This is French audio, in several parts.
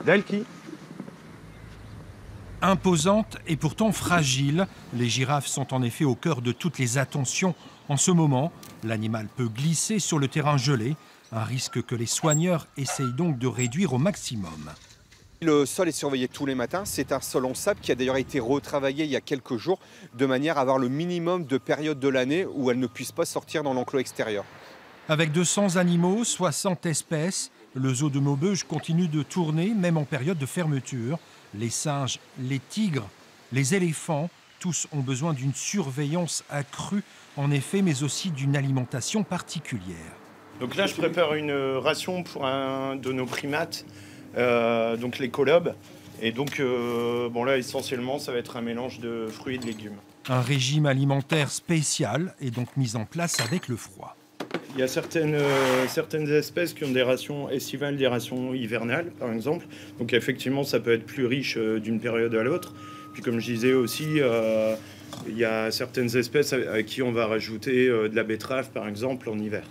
Dalki. Imposantes et pourtant fragiles, les girafes sont en effet au cœur de toutes les attentions. En ce moment, l'animal peut glisser sur le terrain gelé, un risque que les soigneurs essayent donc de réduire au maximum. Le sol est surveillé tous les matins. C'est un sol en sable qui a d'ailleurs été retravaillé il y a quelques jours de manière à avoir le minimum de périodes de l'année où elles ne puissent pas sortir dans l'enclos extérieur. Avec 200 animaux, 60 espèces, le zoo de Maubeuge continue de tourner, même en période de fermeture. Les singes, les tigres, les éléphants, tous ont besoin d'une surveillance accrue, en effet, mais aussi d'une alimentation particulière. Donc là, je prépare une ration pour un de nos primates, donc les colobes. Et donc, bon là, essentiellement, ça va être un mélange de fruits et de légumes. Un régime alimentaire spécial est donc mis en place avec le froid. Il y a certaines espèces qui ont des rations estivales, des rations hivernales, par exemple. Donc effectivement, ça peut être plus riche d'une période à l'autre. Puis comme je disais aussi, il y a certaines espèces à qui on va rajouter de la betterave, par exemple, en hiver.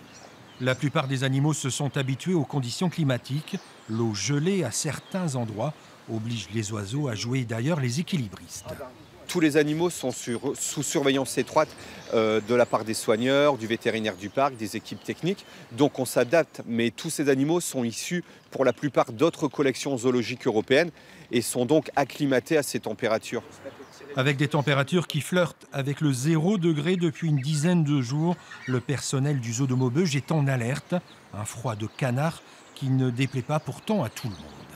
La plupart des animaux se sont habitués aux conditions climatiques. L'eau gelée à certains endroits oblige les oiseaux à jouer d'ailleurs les équilibristes. Tous les animaux sont sous surveillance étroite de la part des soigneurs, du vétérinaire du parc, des équipes techniques. Donc on s'adapte, mais tous ces animaux sont issus pour la plupart d'autres collections zoologiques européennes et sont donc acclimatés à ces températures. Avec des températures qui flirtent avec le 0 degré depuis une dizaine de jours, le personnel du zoo de Maubeuge est en alerte. Un froid de canard qui ne déplaît pas pourtant à tout le monde.